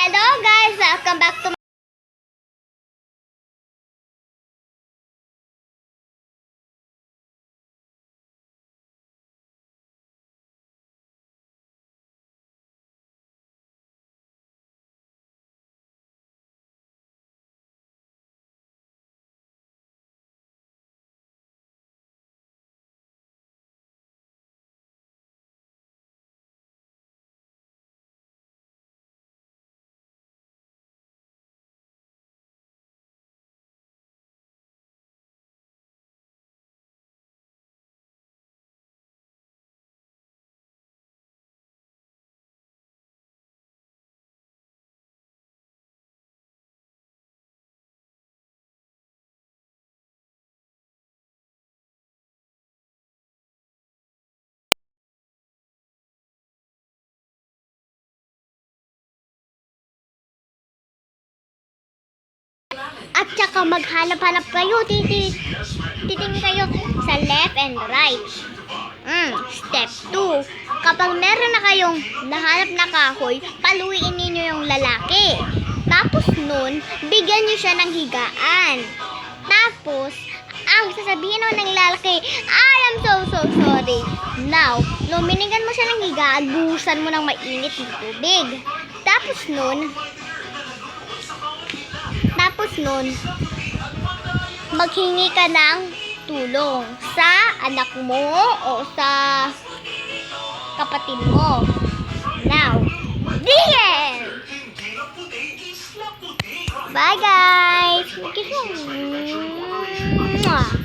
Hello guys! Welcome back to at saka maghanap-hanap kayo, titingin kayo sa left and right. Step 2. Kapag meron na kayong nahanap na kahoy, paluin ninyo yung lalaki. Tapos nun, bigyan nyo siya ng higaan. Tapos, ang sasabihin nun ng lalaki, I am so sorry. Now, nung binigyan mo siya ng higaan, buhusan mo ng mainit na tubig. Tapos nun, maghingi ka ng tulong sa anak mo o sa kapatid mo. Now, the end! Bye guys! Mwah!